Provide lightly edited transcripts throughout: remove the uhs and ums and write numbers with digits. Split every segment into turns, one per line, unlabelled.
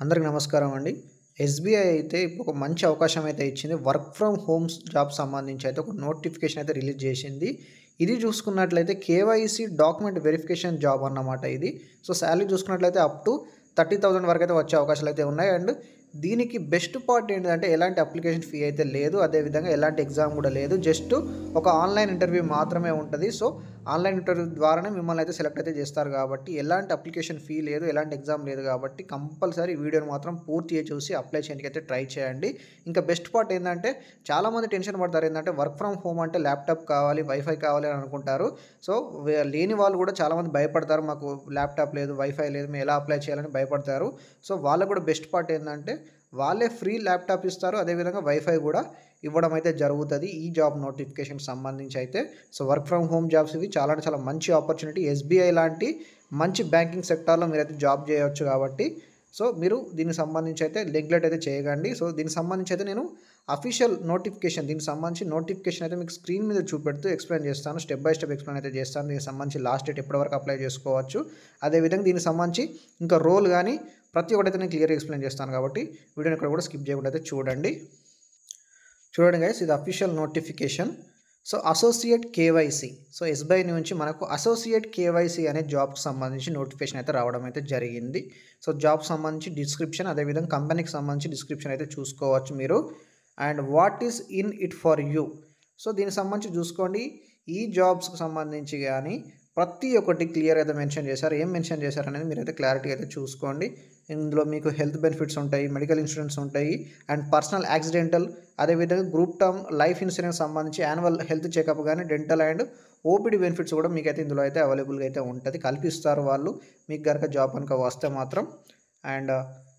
అందరికి నమస్కారం అండి. ఎస్‌బీఐ అయితే ఇప్పుడు ఒక మంచి అవకాశం అయితే ఇచ్చింది. వర్క్ ఫ్రమ్ హోమ్స్ జాబ్ సంబంధించి అయితే ఒక నోటిఫికేషన్ అయితే రిలీజ్ చేసింది. ఇది చూసుకున్నట్లయితే కేవైసీ డాక్యుమెంట్ వెరిఫికేషన్ జాబ్ అన్నమాట ఇది. సో, సాలరీ చూసుకున్నట్లయితే అప్ టు 30,000 వరకైతే వచ్చే అవకాశాలైతే ఉన్నాయి. అండ్ దీనికి బెస్ట్ పార్ట్ ఏంటిదంటే ఎలాంటి అప్లికేషన్ ఫీ అయితే లేదు. అదేవిధంగా ఎలాంటి ఎగ్జామ్ కూడా లేదు. జస్ట్ ఒక ఆన్‌లైన్ ఇంటర్వ్యూ మాత్రమే ఉంటది. సో, ఆన్‌లైన్ ఇంటర్వ్యూ ద్వారానే మిమ్మల్ని అయితే సెలెక్ట్ అయితే చేస్తారు కాబట్టి ఎలాంటి అప్లికేషన్ ఫీ లేదు. ఎలాంటి ఎగ్జామ్ లేదు కాబట్టి కంపల్సరీ వీడియోని మాత్రం పూర్తిగా చూసి అప్లై చేయడానికైతే ట్రై చేయండి. ఇంకా బెస్ట్ పార్ట్ ఏందంటే చాలామంది టెన్షన్ పడతారు. ఏందంటే వర్క్ ఫ్రమ్ హోమ్ అంటే ల్యాప్‌టాప్ కావాలి, వైఫై కావాలి అని అనుకుంటారు. సో, లేని వాళ్ళు కూడా చాలామంది భయపడతారు. మాకు ల్యాప్‌టాప్ లేదు, వైఫై లేదు, మేము ఎలా అప్లై చేయాలని భయపడతారు. సో, వాళ్ళకి కూడా బెస్ట్ పార్ట్ ఏందంటే వాళ్ళే ఫ్రీ ల్యాప్‌టాప్ ఇస్తారు. అదేవిధంగా వైఫై కూడా ఇవ్వడం అయితే జరుగుతది. ఈ జాబ్ నోటిఫికేషన్‌కి సంబంధించి అయితే. So, work from home jobs ఇవి చాలా అంటే చాలా మంచి ఆపర్చునిటీ. ఎస్‌బీఐ లాంటి మంచి బ్యాంకింగ్ సెక్టార్‌లో మీరైతే జాబ్ చేయొచ్చు కాబట్టి సో, మీరు దీనికి సంబంధించి అయితే నెగ్లెక్ట్ అయితే చేయకండి. సో, దీనికి సంబంధించి అయితే నేను అఫీషియల్ నోటిఫికేషన్ దీనికి సంబంధించి నోటిఫికేషన్ అయితే మీకు స్క్రీన్ మీద చూపెడుతూ ఎక్స్‌ప్లెయిన్ చేస్తాను. స్టెప్ బై స్టెప్ ఎక్స్‌ప్లెయిన్ అయితే చేస్తాను. దీనికి సంబంధించి లాస్ట్ డేట్ ఎప్పటి వరకు అప్లై చేసుకోవచ్చు. అదేవిధంగా దీనికి సంబంధించి ఇంకా రోల్ గాని ప్రతి ఒక్కటైతే నేను క్లియర్‌గా ఎక్స్‌ప్లెయిన్ చేస్తాను కాబట్టి వీడియోని ఎక్కడ కూడా స్కిప్ చేయకుండా అయితే చూడండి. చూడండి గైస్, ఇది official notification. So, associate KYC. So, SBI నుంచి మనకు అసోసియేట్ కేవైసీ అనే జాబ్‌కి సంబంధించి నోటిఫికేషన్ అయితే రావడం అయితే జరిగింది. సో, జాబ్‌కి సంబంధించి డిస్క్రిప్షన్ అదేవిధంగా కంపెనీకి సంబంధించి డిస్క్రిప్షన్ అయితే చూసుకోవచ్చు మీరు. And what is in it for you. So, దీనికి సంబంధించి చూసుకోండి. ఈ జాబ్స్‌కి సంబంధించి గాని ప్రతి ఒక్కటి క్లియర్‌గా అయితే మెన్షన్ చేశారు. ఏం మెన్షన్ చేశారనేది మీరైతే క్లారిటీగా అయితే చూసుకోండి. ఇందులో మీకు హెల్త్ బెనిఫిట్స్ ఉంటాయి, మెడికల్ ఇన్సూరెన్స్ ఉంటాయి, అండ్ పర్సనల్ యాక్సిడెంటల్ అదేవిధంగా గ్రూప్ టర్మ్ లైఫ్ ఇన్సూరెన్స్ సంబంధించి యాన్యువల్ హెల్త్ చెకప్ గానీ, డెంటల్ అండ్ ఓపీడీ బెనిఫిట్స్ కూడా మీకైతే ఇందులో అయితే అవైలబుల్‌గా అయితే ఉంటది. కల్పిస్తారు వాళ్ళు. మీకు గనక జాబ్ కనుక వస్తే మాత్రం. And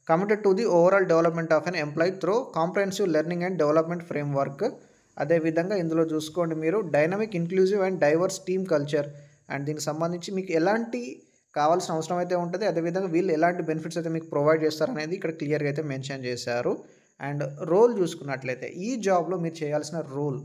committed to the overall development of N employee through comprehensive learning and development framework. అదేవిధంగా ఇందులో చూసుకోండి మీరు dynamic, inclusive and diverse team culture. And దీనికి సంబంధించి మీకు ఎలాంటి కావాల్సిన అవసరం అయితే ఉంటది. అదేవిధంగా వీళ్ళు ఎలాంటి బెనిఫిట్స్ అయితే మీకు ప్రొవైడ్ చేస్తారనేది ఇక్కడ క్లియర్‌గా అయితే మెన్షన్ చేశారు. అండ్ రోల్ చూసుకున్నట్లయితే ఈ జాబ్‌లో మీరు చేయాల్సిన రోల్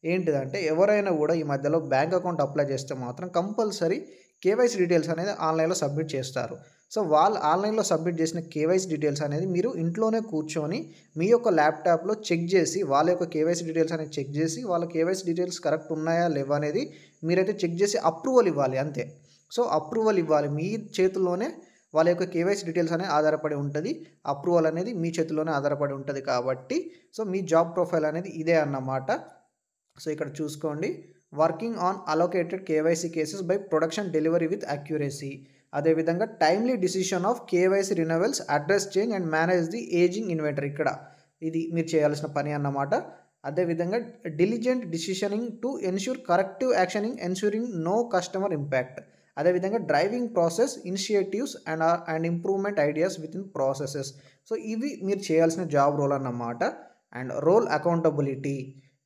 ఏంటిదంటే ఎవరైనా కూడా ఈ మధ్యలో బ్యాంక్ అకౌంట్ అప్లై చేస్తే మాత్రం కంపల్సరీ కేవైసీ డీటెయిల్స్ అనేది ఆన్‌లైన్‌లో సబ్మిట్ చేస్తారు. సో, వాళ్ళు ఆన్‌లైన్‌లో సబ్మిట్ చేసిన కేవైసీ డీటెయిల్స్ అనేది మీరు ఇంట్లోనే కూర్చొని మీ యొక్క ల్యాప్‌టాప్‌లో చెక్ చేసి వాళ్ళ యొక్క కేవైసీ డీటెయిల్స్ అనేది చెక్ చేసి వాళ్ళ కేవైసీ డీటెయిల్స్ కరెక్ట్ ఉన్నాయా లేవా అనేది మీరైతే చెక్ చేసి అప్రూవల్ ఇవ్వాలి అంతే. సో, అప్రూవల్ ఇవ్వాలి. మీ చేతుల్లోనే వాళ్ళ యొక్క కేవైసీ డీటెయిల్స్ అనేది ఆధారపడి ఉంటది. అప్రూవల్ అనేది మీ చేతుల్లోనే ఆధారపడి ఉంటది కాబట్టి సో, మీ జాబ్ ప్రొఫైల్ అనేది ఇదే అన్నమాట. సో, ఇక్కడ చూసుకోండి. Working on allocated KYC cases by production delivery with accuracy. అదేవిధంగా timely decision of KYC renewals, address change and manage the ageing inventory. ఇక్కడ ఇది మీరు చేయాల్సిన పని అన్నమాట. అదేవిధంగా diligent decisioning to ensure corrective actioning ensuring no customer impact. అదేవిధంగా driving process initiatives and improvement ideas within processes. So, ఇవి మీరు చేయాల్సిన జాబ్ రోల్ అన్నమాట. And role accountability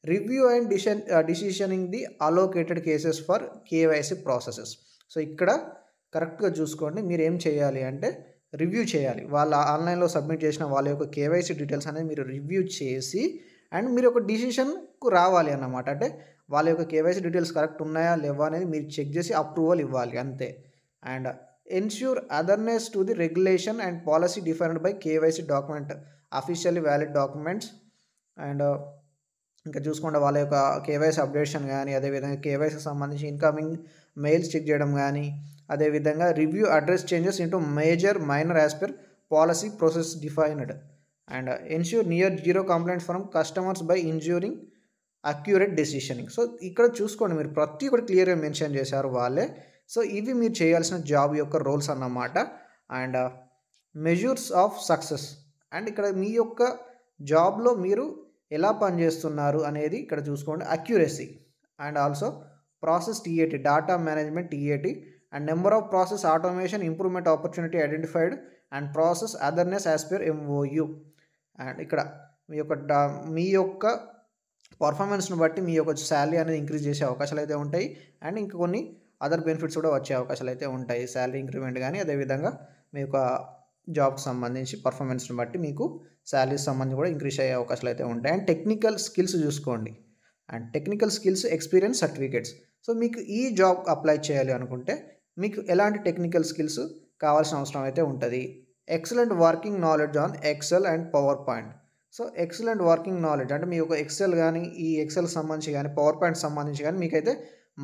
review and decisioning the allocated cases for KYC processes. So, ఇక్కడ కరెక్ట్‌గా చూసుకోండి. మీరు ఏం చేయాలి అంటే రివ్యూ చేయాలి. వాళ్ళ ఆన్‌లైన్‌లో సబ్మిట్ చేసిన వాళ్ళ యొక్క కేవైసీ డీటెయిల్స్ అనేది మీరు రివ్యూ చేసి అండ్ మీరు ఒక డిసిషన్‌కు రావాలి అన్నమాట. అంటే వాళ్ళ యొక్క కేవైసీ డీటెయిల్స్ కరెక్ట్ ఉన్నాయా లేవా అనేది మీరు చెక్ చేసి అప్రూవల్ ఇవ్వాలి అంతే. And ensure otherness to the regulation and policy defined by KYC document officially valid documents. And ఇంకా చూసుకోండి వాళ్ళ యొక్క కేవైసీ అప్డేషన్ గానీ, అదేవిధంగా కేవైసీకి సంబంధించి ఇన్‌కమింగ్ మెయిల్స్ చెక్ చేయడం గానీ, అదేవిధంగా review address changes into major, minor as per policy process defined. And ensure near zero complaints from customers by ensuring accurate decisioning. So, ఇక్కడ చూసుకోండి మీరు ప్రతి ఒక్కటి క్లియర్‌గా మెన్షన్ చేశారు వాళ్ళే. సో, ఇవి మీరు చేయాల్సిన జాబ్ యొక్క రోల్స్ అన్నమాట. And measures of success. And ఇక్కడ మీ యొక్క జాబ్‌లో మీరు ఎలా పనిచేస్తున్నారు అనేది ఇక్కడ చూసుకోండి. Accuracy and also process TAT, data management TAT and number of process automation improvement opportunity identified and process adherence as per MOU. And ఇక్కడ మీ యొక్క పర్ఫార్మెన్స్‌ని బట్టి మీ యొక్క సాలరీ అనేది ఇంక్రీజ్ చేసే అవకాశాలైతే ఉంటాయి. అండ్ ఇంకా కొన్ని అదర్ బెనిఫిట్స్ కూడా వచ్చే అవకాశాలైతే ఉంటాయి. సాలరీ ఇంక్రిమెంట్ గానీ, అదేవిధంగా మీ యొక్క జాబ్‌కి సంబంధించి పర్ఫార్మెన్స్‌ని బట్టి మీకు సాలరీస్ సంబంధించి కూడా ఇంక్రీజ్ అయ్యే అవకాశాలైతే ఉంటాయి. అండ్ టెక్నికల్ స్కిల్స్ చూసుకోండి. And technical skills, experience certificates. So, మీకు ఈ జాబ్ అప్లై చేయాలి అనుకుంటే మీకు ఎలాంటి టెక్నికల్ స్కిల్స్ కావాల్సిన అవసరం అయితే ఉంటది. Excellent working knowledge on Excel and PowerPoint. So excellent working knowledge అంటే మీ యొక్క ఎక్సెల్ కానీ ఈ ఎక్సెల్ సంబంధించి కానీ పవర్ పాయింట్ సంబంధించి కానీ మీకైతే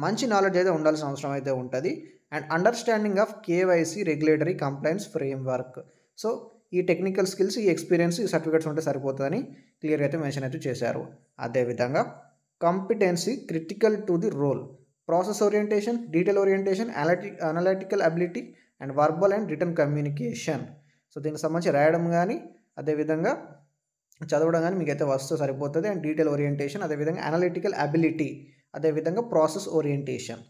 మంచి నాలెడ్జ్ అయితే ఉండాల్సిన అవసరం అయితే ఉంటుంది. And understanding of KYC regulatory complaints framework. So ఈ టెక్నికల్ స్కిల్స్, ఈ ఎక్స్పీరియన్స్, ఈ సర్టిఫికేట్స్ ఉంటే సరిపోతుందని క్లియర్గా అయితే మెన్షన్ అయితే చేశారు. అదేవిధంగా competency critical to the role, process orientation, detail orientation, analytical ability and verbal and written communication. So దీనికి సంబంధించి రాయడం కానీ అదేవిధంగా చదవడం కానీ మీకైతే వస్తే సరిపోతుంది. అండ్ డీటెయిల్ ఓరియంటేషన్, అదేవిధంగా అనలిటికల్ అబిలిటీ, అదేవిధంగా ప్రాసెస్ ఓరియంటేషన్.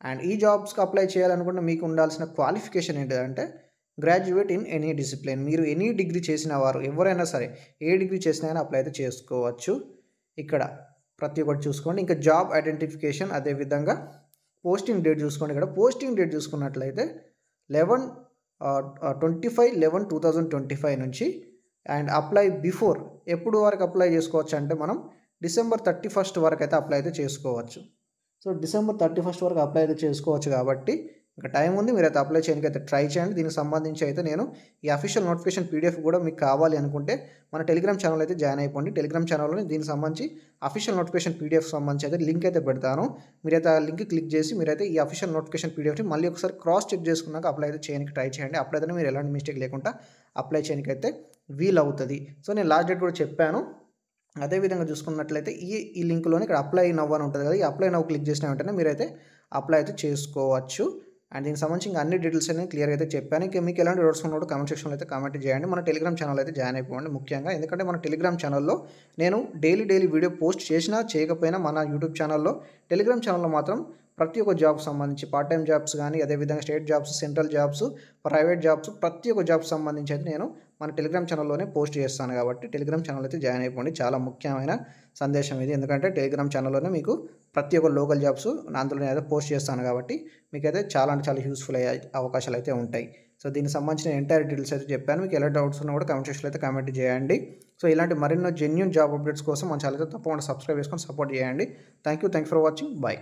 అండ్ ఈ జాబ్స్కి అప్లై చేయాలనుకుంటే మీకు ఉండాల్సిన క్వాలిఫికేషన్ ఏంటంటే గ్రాడ్యుయేట్ ఇన్ ఎనీ డిసిప్లిన్. మీరు ఎనీ డిగ్రీ చేసిన వారు ఎవరైనా సరే ఏ డిగ్రీ చేసినా కానీ అప్లై అయితే చేసుకోవచ్చు. ఇక్కడ ప్రతి ఒక్కటి చూసుకోండి. ఇంకా జాబ్ ఐడెంటిఫికేషన్, అదేవిధంగా పోస్టింగ్ డేట్ చూసుకోండి. ఇక్కడ పోస్టింగ్ డేట్ చూసుకున్నట్లయితే 25/11/2025 నుంచి అండ్ అప్లై బిఫోర్ ఎప్పుడు వరకు అప్లై చేసుకోవచ్చు అంటే మనం December 31 వరకు అయితే అప్లై అయితే చేసుకోవచ్చు. సో December 31 వరకు అప్లై అయితే చేసుకోవచ్చు కాబట్టి ఇంకా టైం ఉంది. మీరైతే అప్లై చేయడానికి అయితే ట్రై చేయండి. దీనికి సంబంధించి అయితే నేను ఈ అఫీషియల్ నోటిఫికేషన్ పీడిఎఫ్ కూడా మీకు కావాలి అనుకుంటే మన టెలిగ్రామ్ ఛానల్ అయితే జాయిన్ అయిపోండి. టెలిగ్రామ్ ఛానల్లో దీనికి సంబంధించి అఫీషియల్ నోటిఫికేషన్ పీడిఎఫ్ సంబంధించి అయితే లింక్ అయితే పెడతాను. మీరైతే ఆ లింక్ క్లిక్ చేసి మీరైతే ఈ అఫీషియల్ నోటిఫికేషన్ పీడిఎఫ్ని మళ్ళీ ఒకసారి క్రాస్ చెక్ చేసుకున్నాక అప్లై అయితే చేయడానికి ట్రై చేయండి. అప్పుడైతే మీరు ఎలాంటి మిస్టేక్ లేకుండా అప్లై చేయడానికి అయితే వీలవుతుంది. సో నేను లాస్ట్ డేట్ కూడా చెప్పాను. అదేవిధంగా చూసుకున్నట్లయితే ఈ లింక్లోనే ఇక్కడ అప్లై నవ్ అని ఉంటుంది కదా, ఈ అప్లై నవ్ క్లిక్ చేసిన వెంటనే మీరైతే అప్లై అయితే చేసుకోవచ్చు. అండ్ దీనికి సంబంధించి ఇంకా అన్ని డీటెయిల్స్ అనేది క్లియర్గా అయితే చెప్పాను. ఇంకా మీకు ఎలాంటి డౌట్స్ ఉన్నప్పుడు కామెంట్ సెక్షన్లో అయితే కామెంట్ చేయండి. మన టెలిగ్రామ్ ఛానల్ అయితే జాయిన్ అయిపోండి ముఖ్యంగా. ఎందుకంటే మన టెలిగ్రామ్ ఛానల్లో నేను డైలీ వీడియో పోస్ట్ చేసినా చేయకపోయినా మన యూట్యూబ్ ఛానల్లో టెలిగ్రామ్ ఛానల్లో మాత్రం ప్రతి ఒక్క జాబ్స్ సంబంధించి పార్ట్ టైం జాబ్స్ కానీ అదేవిధంగా state jobs, central jobs, private jobs, ప్రతి ఒక్క జాబ్స్ సంబంధించి అయితే నేను మన టెలిగ్రామ్ ఛానల్లోనే పోస్ట్ చేస్తాను. కాబట్టి టెలిగ్రామ్ ఛానల్ అయితే జాయిన్ అయిపోండి. చాలా ముఖ్యమైన సందేశం ఇది. ఎందుకంటే టెలిగ్రామ్ ఛానల్లోనే మీకు ప్రతి ఒక్క లోకల్ జాబ్స్ అందులో అయితే పోస్ట్ చేస్తాను కాబట్టి మీకైతే చాలా అంటే చాలా యూస్ఫుల్ అయ్యే అవకాశాలు అయితే ఉంటాయి. సో దీనికి సంబంధించిన ఎంటైర్ డీటెయిల్స్ అయితే చెప్పాను. మీకు ఎలా డౌట్స్ ఉన్నా కూడా కామెంట్ సెక్షన్లో అయితే కామెంట్ చేయండి. సో ఇలాంటి మరిన్నో జెన్యూన్ జాబ్ అప్డేట్స్ కోసం మన ఛానల్ అయితే తప్పకుండా సబ్స్క్రైబ్ చేసుకొని సపోర్ట్ చేయండి. Thank you for watching. Bye.